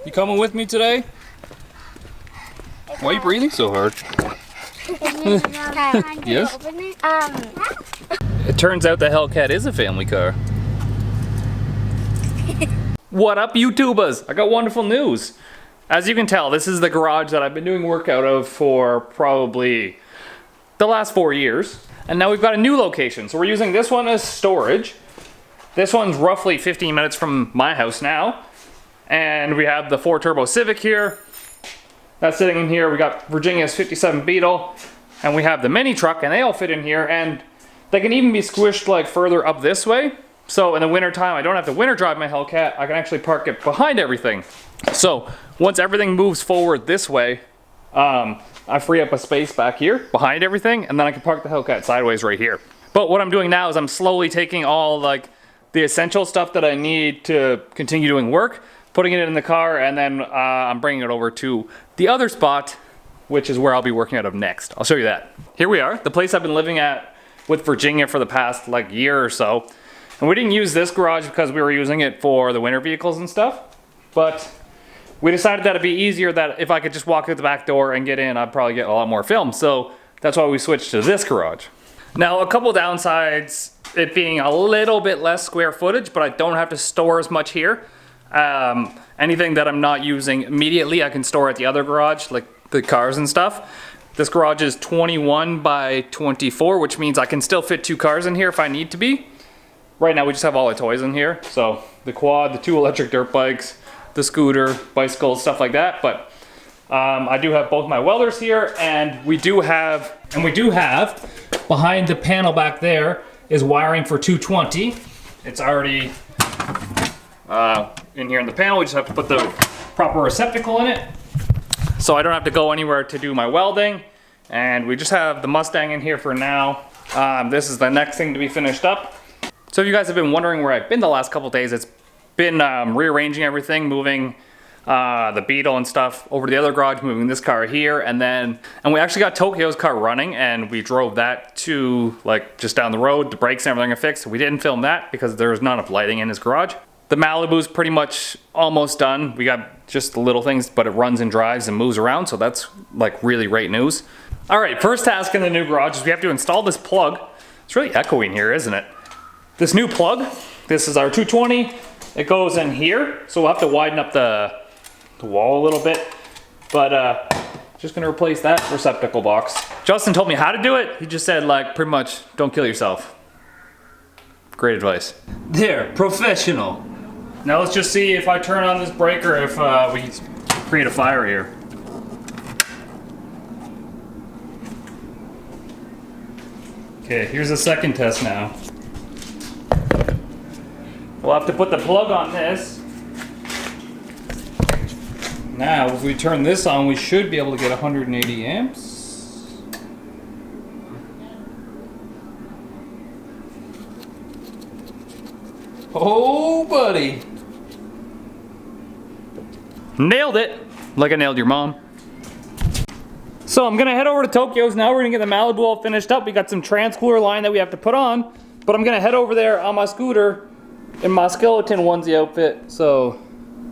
You coming with me today? Why are you breathing so hard? Yes? It turns out the Hellcat is a family car. What up, YouTubers? I got wonderful news. As you can tell, this is the garage that I've been doing work out of for probably the last 4 years. And now we've got a new location. So we're using this one as storage. This one's roughly 15 minutes from my house now. And we have the 4-turbo Civic here. That's sitting in here. We got Virginia's 57 Beetle. And we have the mini truck, and they all fit in here. And they can even be squished like further up this way. So in the winter time, I don't have to winter drive my Hellcat. I can actually park it behind everything. So once everything moves forward this way, I free up a space back here behind everything, and then I can park the Hellcat sideways right here. But what I'm doing now is I'm slowly taking all like the essential stuff that I need to continue doing work, putting it in the car, and then I'm bringing it over to the other spot, which is where I'll be working out of next. I'll show you that. Here we are, the place I've been living at with Virginia for the past like year or so. And we didn't use this garage because we were using it for the winter vehicles and stuff. But we decided that it'd be easier that if I could just walk out the back door and get in, I'd probably get a lot more film. So that's why we switched to this garage. Now, a couple downsides, it being a little bit less square footage, but I don't have to store as much here. Anything that I'm not using immediately, I can store at the other garage, like the cars and stuff. This garage is 21 by 24, which means I can still fit 2 cars in here if I need to be. Right now we just have all the toys in here. So the quad, the 2 electric dirt bikes, the scooter, bicycles, stuff like that. But I do have both my welders here, and we do have behind the panel back there is wiring for 220. It's already in here in the panel. We just have to put the proper receptacle in it. So I don't have to go anywhere to do my welding. And we just have the Mustang in here for now. This is the next thing to be finished up. So if you guys have been wondering where I've been the last couple days, it's been rearranging everything, moving the Beetle and stuff over to the other garage, moving this car here, and we actually got Tokyo's car running, and we drove that to like just down the road. The brakes and everything are fixed. We didn't film that because there's not enough lighting in his garage. The Malibu's pretty much almost done. We got just the little things, but it runs and drives and moves around, so that's like really great news. All right, first task in the new garage is we have to install this plug. It's really echoey in here, isn't it? This new plug, this is our 220. It goes in here, so we'll have to widen up the wall a little bit. But just gonna replace that receptacle box. Justin told me how to do it. He just said like pretty much, don't kill yourself. Great advice. There, professional. Now let's just see if I turn on this breaker if we create a fire here. Okay, here's the second test now. We'll have to put the plug on this. Now, if we turn this on, we should be able to get 180 amps. Oh, buddy. Nailed it. Like I nailed your mom. So I'm gonna head over to Tokyo's now. We're gonna get the Malibu all finished up. We got some trans cooler line that we have to put on, but I'm gonna head over there on my scooter in my skeleton onesie outfit, so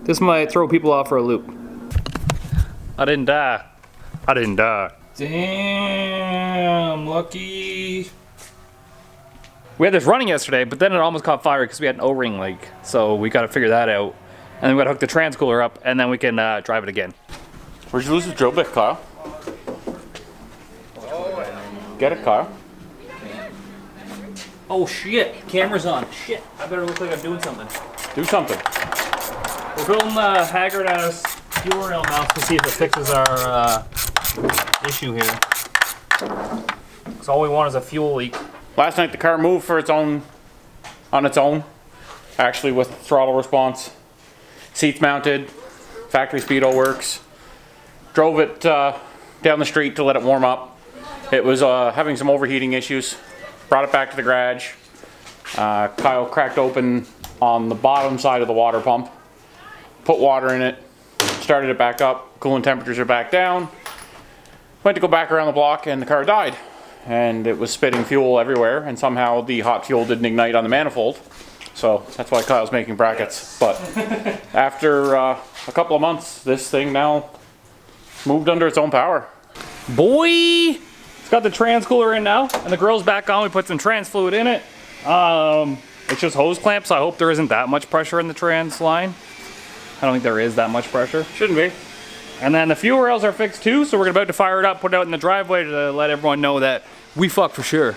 this might throw people off for a loop. I didn't die. I didn't die. Damn, lucky. We had this running yesterday, but then it almost caught fire because we had an O-ring leak, so we gotta figure that out. And then we gotta hook the trans cooler up, and then we can drive it again. Where'd you lose the drill bit, Kyle? Get it, Kyle. Oh shit, camera's on. Shit, I better look like I'm doing something. Do something. We're building Haggard out of fuel rail mouth to see if it fixes our issue here. Because all we want is a fuel leak. Last night the car moved on its own, actually with throttle response. Seats mounted, factory speedo works. Drove it down the street to let it warm up. It was having some overheating issues. Brought it back to the garage. Kyle cracked open on the bottom side of the water pump. Put water in it. Started it back up. Coolant temperatures are back down. Went to go back around the block and the car died. And it was spitting fuel everywhere, and somehow the hot fuel didn't ignite on the manifold. So that's why Kyle's making brackets. But after a couple of months, this thing now moved under its own power. Boy! It's got the trans cooler in now, and the grill's back on. We put some trans fluid in it. It's just hose clamps, so I hope there isn't that much pressure in the trans line. I don't think there is that much pressure. Shouldn't be. And then the fuel rails are fixed too, so we're about to fire it up, put it out in the driveway to let everyone know that we fuck for sure.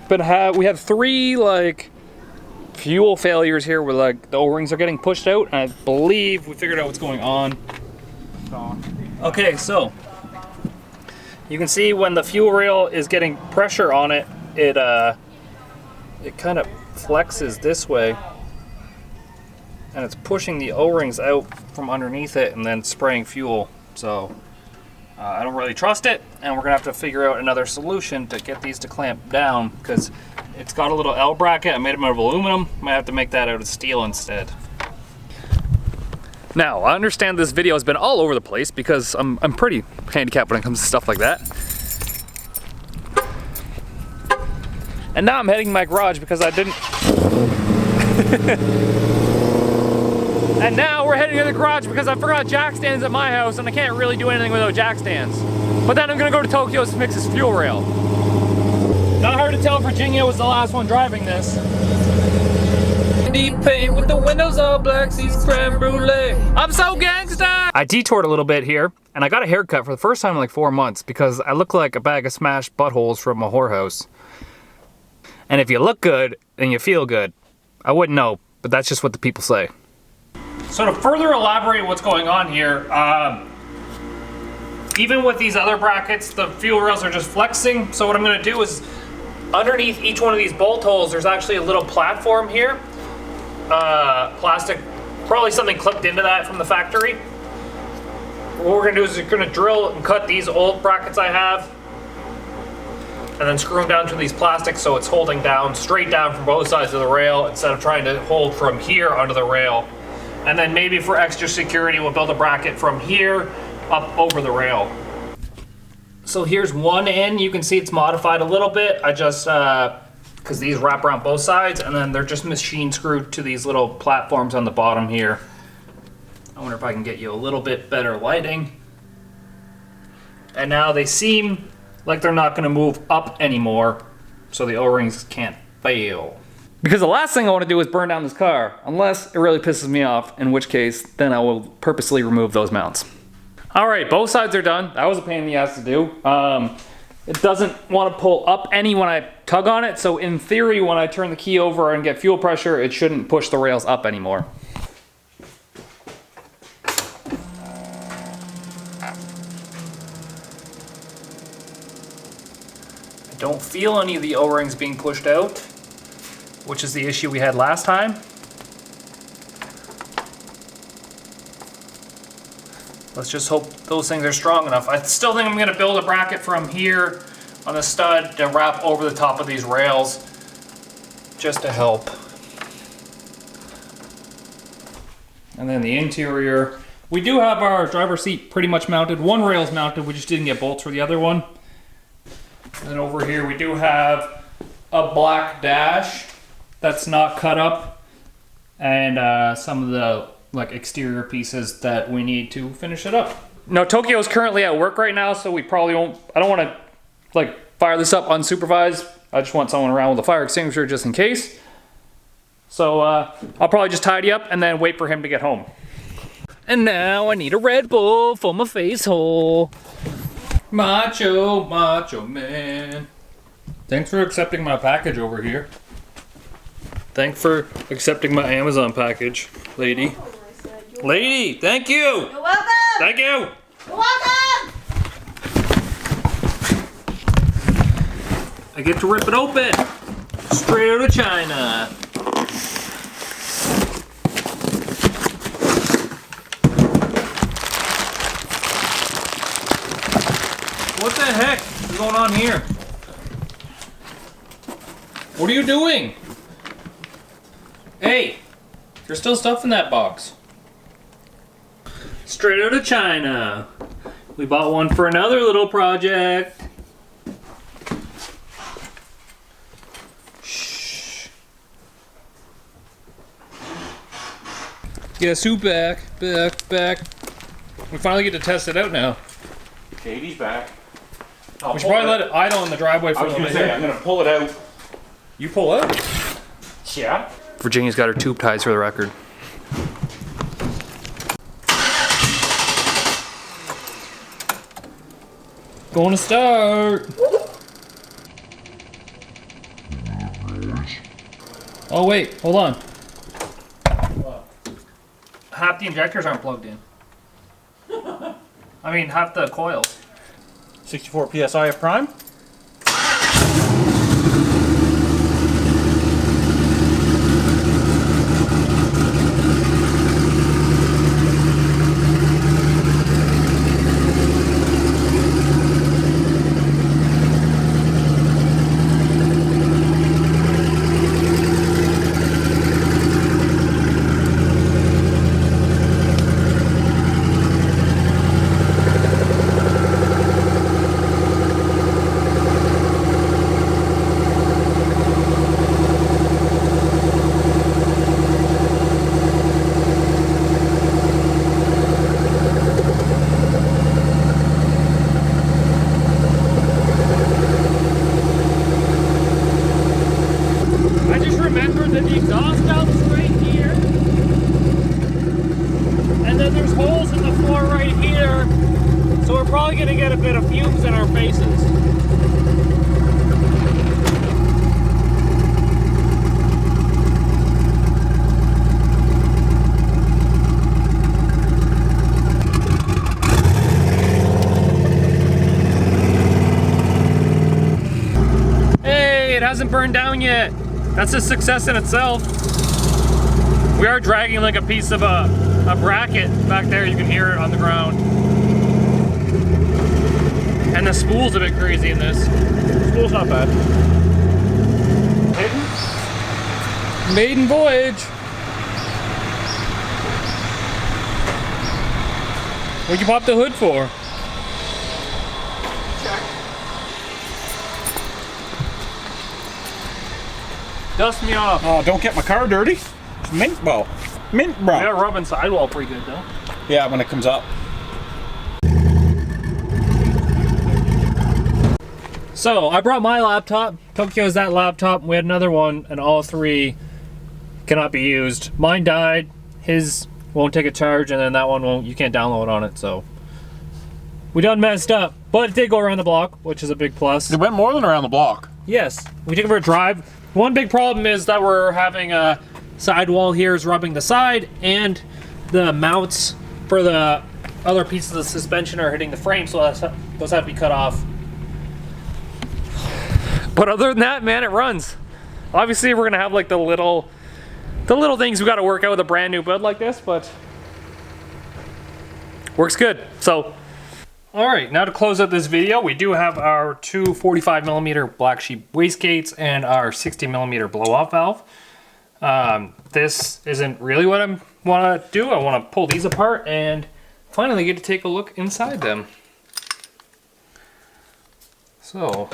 But we had 3 like fuel failures here where like the O-rings are getting pushed out, and I believe we figured out what's going on. Okay, so you can see when the fuel rail is getting pressure on it, it kind of flexes this way, and it's pushing the O-rings out from underneath it and then spraying fuel. So I don't really trust it, and we're gonna have to figure out another solution to get these to clamp down, because it's got a little L bracket. I made them out of aluminum. Might have to make that out of steel instead. Now, I understand this video has been all over the place because I'm pretty handicapped when it comes to stuff like that. And now I'm heading to my garage because I didn't... And now we're heading to the garage because I forgot jack stands at my house and I can't really do anything without jack stands. But then I'm gonna go to Tokyo's to fix this fuel rail. Not hard to tell Virginia was the last one driving this. Deep paint with the windows all black, seats creme brulee. I'm so gangsta! I detoured a little bit here, and I got a haircut for the first time in like 4 months because I look like a bag of smashed buttholes from a whorehouse. And if you look good and you feel good, I wouldn't know, but that's just what the people say. So to further elaborate what's going on here, even with these other brackets, the fuel rails are just flexing. So what I'm gonna do is, underneath each one of these bolt holes, there's actually a little platform here. Plastic, probably something clipped into that from the factory. What we're gonna do is we're gonna drill and cut these old brackets I have, and then screw them down to these plastics so it's holding down, straight down from both sides of the rail instead of trying to hold from here onto the rail. And then maybe for extra security, we'll build a bracket from here up over the rail. So here's one end. You can see it's modified a little bit. I just, because these wrap around both sides, and then they're just machine screwed to these little platforms on the bottom here. I wonder if I can get you a little bit better lighting. And now they seem like they're not gonna move up anymore, so the O-rings can't fail. Because the last thing I want to do is burn down this car, unless it really pisses me off, in which case, then I will purposely remove those mounts. All right, both sides are done. That was a pain in the ass to do. It doesn't want to pull up any when I tug on it, so in theory, when I turn the key over and get fuel pressure, it shouldn't push the rails up anymore. I don't feel any of the O-rings being pushed out, which is the issue we had last time. Let's just hope those things are strong enough. I still think I'm gonna build a bracket from here on the stud to wrap over the top of these rails, just to help. And then the interior, we do have our driver's seat pretty much mounted. One rail's mounted, we just didn't get bolts for the other one. And then over here we do have a black dash that's not cut up, and some of the like exterior pieces that we need to finish it up. Now Tokyo is currently at work right now, so we probably won't, I don't want to like fire this up unsupervised. I just want someone around with a fire extinguisher just in case. So I'll probably just tidy up and then wait for him to get home. And now I need a Red Bull for my face hole. Macho, macho man. Thanks for accepting my package over here. Thanks for accepting my Amazon package, lady. Lady, thank you! You're welcome! Thank you! You're welcome! I get to rip it open! Straight out of China. going on here? What are you doing? Hey, there's still stuff in that box. Straight out of China. We bought one for another little project. Shh. Guess who back? Back. We finally get to test it out now. Katie's back. We should probably let it idle in the driveway for a I was little gonna bit. say, I'm gonna pull it out. You pull out? Yeah. Virginia's got her tube ties for the record. Going to start. Oh wait, hold on. Half the injectors aren't plugged in. I mean, half the coils. 64 psi of prime. I just remembered that the exhaust valve's right here. And then there's holes in the floor right here. So we're probably gonna get a bit of fumes in our faces. Hey, it hasn't burned down yet. That's a success in itself. We are dragging like a piece of a bracket back there. You can hear it on the ground. And the spool's a bit crazy in this. Spool's not bad. Maiden voyage. What'd you pop the hood for? Dust me off. Oh, don't get my car dirty. It's mint bro. Mint bro. We are rubbing sidewall pretty good though. Yeah, when it comes up. So I brought my laptop. Tokyo has that laptop. We had another one, and all three cannot be used. Mine died. His won't take a charge, and then that one won't. You can't download on it. So we done messed up, but it did go around the block, which is a big plus. It went more than around the block. Yes, we took it for a drive. One big problem is that we're having a sidewall here is rubbing the side, and the mounts for the other pieces of suspension are hitting the frame, so those have to be cut off. But other than that, man, it runs. Obviously, we're gonna have like the little things we got to work out with a brand new build like this, but works good. So, all right, now to close out this video, we do have our two 45mm black sheep wastegates and our 60mm blow-off valve. This isn't really what I want to do. I want to pull these apart and finally get to take a look inside them. So,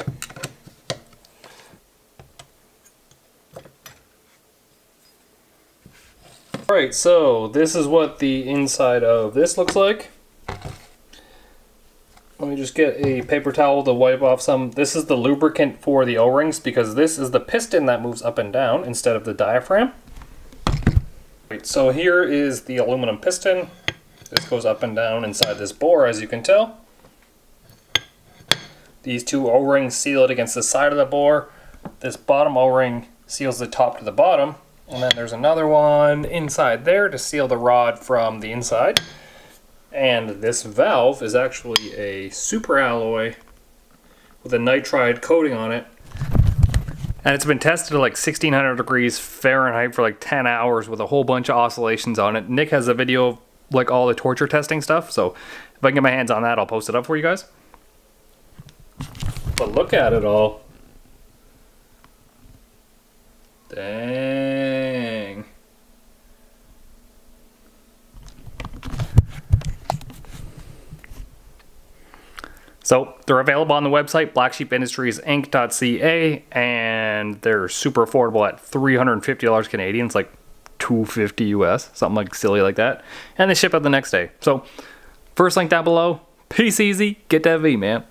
alright, so this is what the inside of this looks like. Let me just get a paper towel to wipe off some. This is the lubricant for the O-rings because this is the piston that moves up and down instead of the diaphragm. Right, so here is the aluminum piston. This goes up and down inside this bore, as you can tell. These two O-rings seal it against the side of the bore. This bottom O-ring seals the top to the bottom. And then there's another one inside there to seal the rod from the inside. And this valve is actually a super alloy with a nitride coating on it. And it's been tested at like 1600 degrees Fahrenheit for like 10 hours with a whole bunch of oscillations on it. Nick has a video of like all the torture testing stuff, so if I can get my hands on that, I'll post it up for you guys. But look at it all. Dang. So they're available on the website, blacksheepindustriesinc.ca, and they're super affordable at $350 Canadian. It's like $250 US, something like silly like that. And they ship out the next day. So first link down below. Peace easy. Get that V, man.